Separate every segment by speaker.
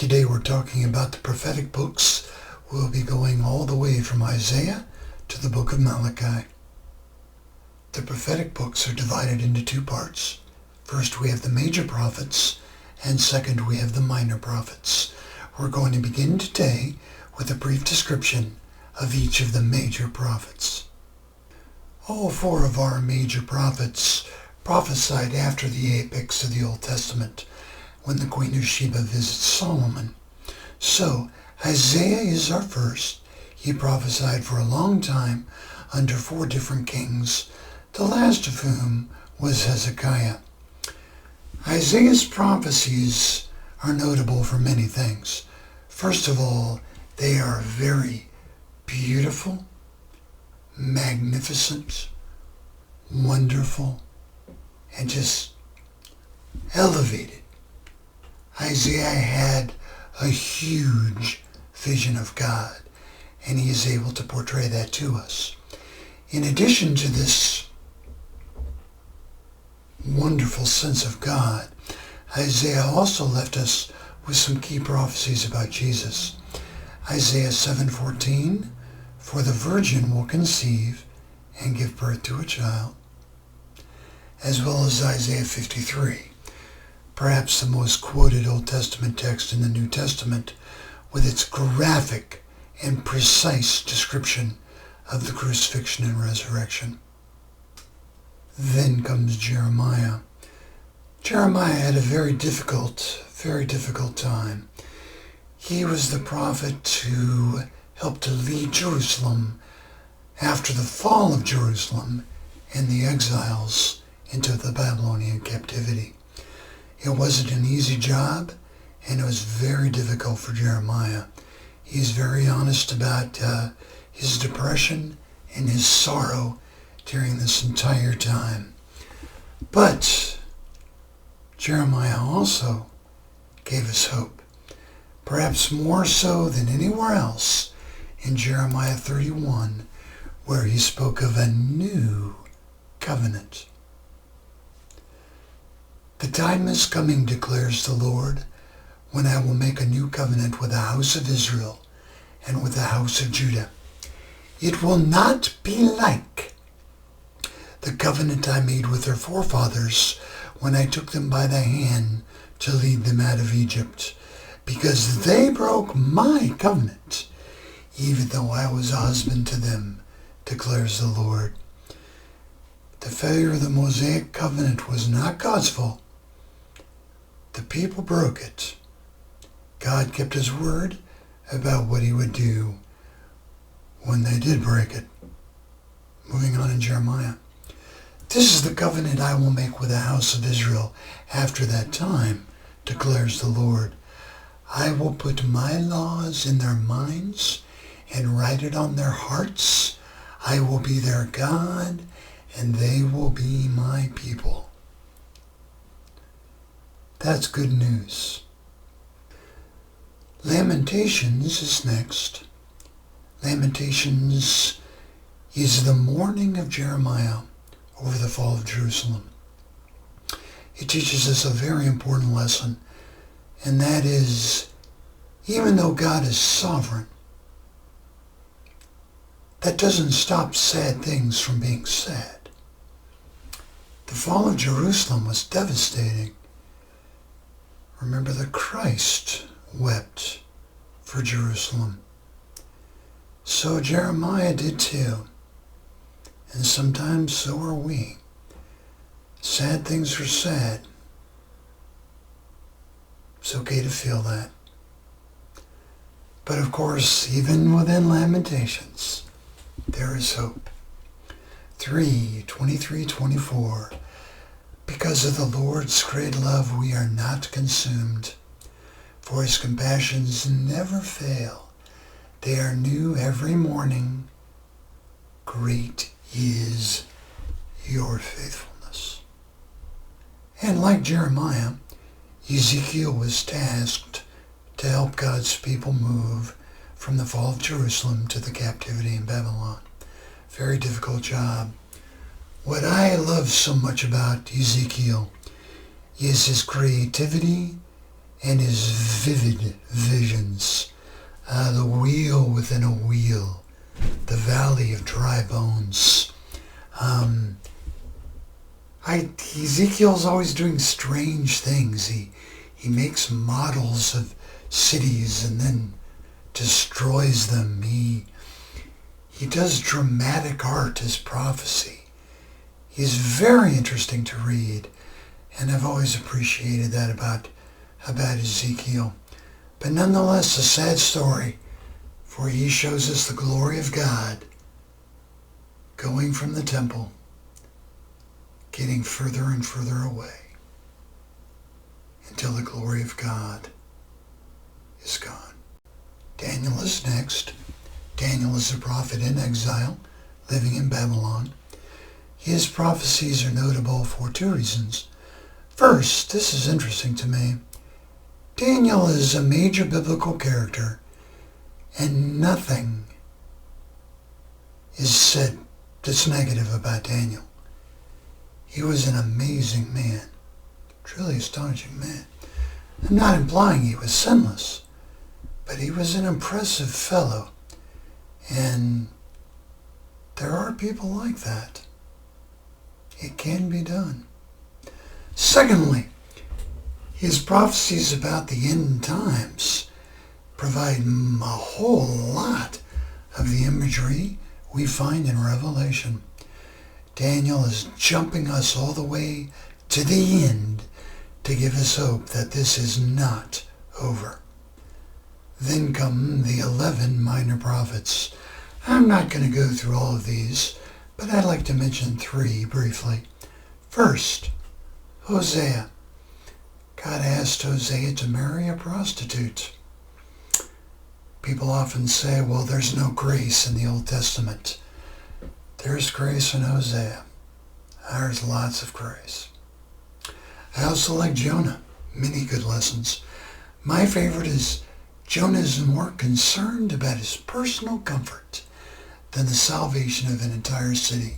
Speaker 1: Today we're talking about the prophetic books. We'll be going all the way from Isaiah to the book of Malachi. The prophetic books are divided into two parts. First we have the major prophets, and second we have the minor prophets. We're going to begin today with a brief description of each of the major prophets. All four of our major prophets prophesied after the apex of the Old Testament, when the Queen of Sheba visits Solomon. So, Isaiah is our first. He prophesied for a long time under four different kings, the last of whom was Hezekiah. Isaiah's prophecies are notable for many things. First of all, they are very beautiful, magnificent, wonderful, and just elevated. Isaiah had a huge vision of God, and he is able to portray that to us. In addition to this wonderful sense of God, Isaiah also left us with some key prophecies about Jesus. Isaiah 7:14, "For the virgin will conceive and give birth to a child," as well as Isaiah 53, perhaps the most quoted Old Testament text in the New Testament, with its graphic and precise description of the crucifixion and resurrection. Then comes Jeremiah. Jeremiah had a very difficult time. He was the prophet who helped to lead Jerusalem after the fall of Jerusalem and the exiles into the Babylonian captivity. It wasn't an easy job, and it was very difficult for Jeremiah. He's very honest about his depression and his sorrow during this entire time. But Jeremiah also gave us hope, perhaps more so than anywhere else in Jeremiah 31, where he spoke of a new covenant. "The time is coming, declares the Lord, when I will make a new covenant with the house of Israel and with the house of Judah. It will not be like the covenant I made with their forefathers when I took them by the hand to lead them out of Egypt, because they broke my covenant, even though I was a husband to them, declares the Lord." The failure of the Mosaic covenant was not God's fault. The people broke it. God kept his word about what he would do when they did break it. Moving on in Jeremiah. "This is the covenant I will make with the house of Israel after that time, declares the Lord. I will put my laws in their minds and write it on their hearts. I will be their God, and they will be my people." That's good news. Lamentations is next. Lamentations is the mourning of Jeremiah over the fall of Jerusalem. It teaches us a very important lesson, and that is, even though God is sovereign, that doesn't stop sad things from being sad. The fall of Jerusalem was devastating. Remember that Christ wept for Jerusalem. So Jeremiah did too. And sometimes so are we. Sad things are sad. It's okay to feel that. But of course, even within Lamentations, there is hope. 3:23-24. "Because of the Lord's great love we are not consumed, for his compassions never fail. They are new every morning. Great is your faithfulness." And like Jeremiah, Ezekiel was tasked to help God's people move from the fall of Jerusalem to the captivity in Babylon. Very difficult job. What I love so much about Ezekiel is his creativity and his vivid visions. The wheel within a wheel, the valley of dry bones. Ezekiel's always doing strange things. He makes models of cities and then destroys them. He does dramatic art as prophecy. He's very interesting to read, and I've always appreciated that about Ezekiel. But nonetheless, a sad story, for he shows us the glory of God going from the temple, getting further and further away until the glory of God is gone. Daniel is next. Daniel is a prophet in exile, living in Babylon. His prophecies are notable for two reasons. First, this is interesting to me. Daniel is a major biblical character, and nothing is said that's negative about Daniel. He was an amazing man, truly astonishing man. I'm not implying he was sinless, but he was an impressive fellow, and there are people like that. It can be done. Secondly, his prophecies about the end times provide a whole lot of the imagery we find in Revelation. Daniel is jumping us all the way to the end to give us hope that this is not over. Then come the 11 minor prophets. I'm not going to go through all of these, but I'd like to mention 3 briefly. First, Hosea. God asked Hosea to marry a prostitute. People often say, well, there's no grace in the Old Testament. There's grace in Hosea. There's lots of grace. I also like Jonah. Many good lessons. My favorite is Jonah is more concerned about his personal comfort than the salvation of an entire city.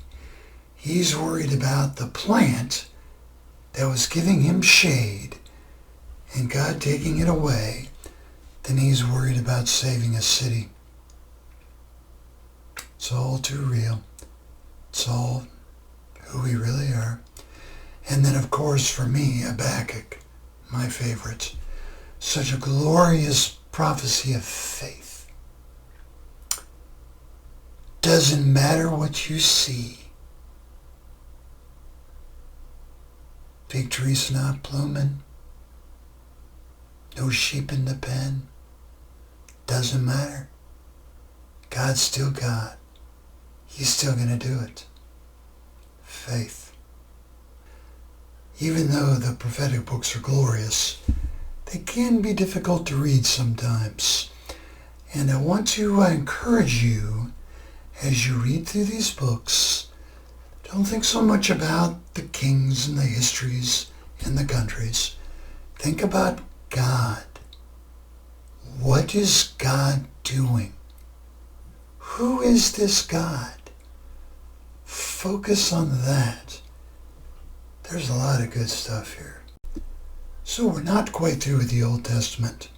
Speaker 1: He's worried about the plant that was giving him shade and God taking it away than he's worried about saving a city. It's all too real. It's all who we really are. And then, of course, for me, Habakkuk, my favorite. Such a glorious prophecy of faith. Doesn't matter what you see. Fig trees not blooming. No sheep in the pen. Doesn't matter. God's still God. He's still going to do it. Faith. Even though the prophetic books are glorious, they can be difficult to read sometimes. And I want to encourage you, as you read through these books, don't think so much about the kings and the histories and the countries. Think about God. What is God doing? Who is this God? Focus on that. There's a lot of good stuff here. So we're not quite through with the Old Testament.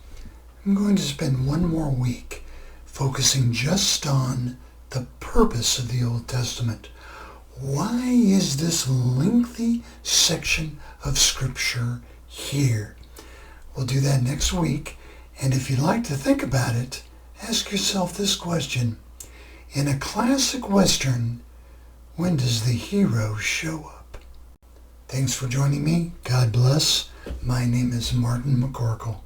Speaker 1: I'm going to spend one more week focusing just on the purpose of the Old Testament. Why is this lengthy section of Scripture here? We'll do that next week, and if you'd like to think about it, ask yourself this question. In a classic Western, when does the hero show up? Thanks for joining me. God bless. My name is Martin McCorkle.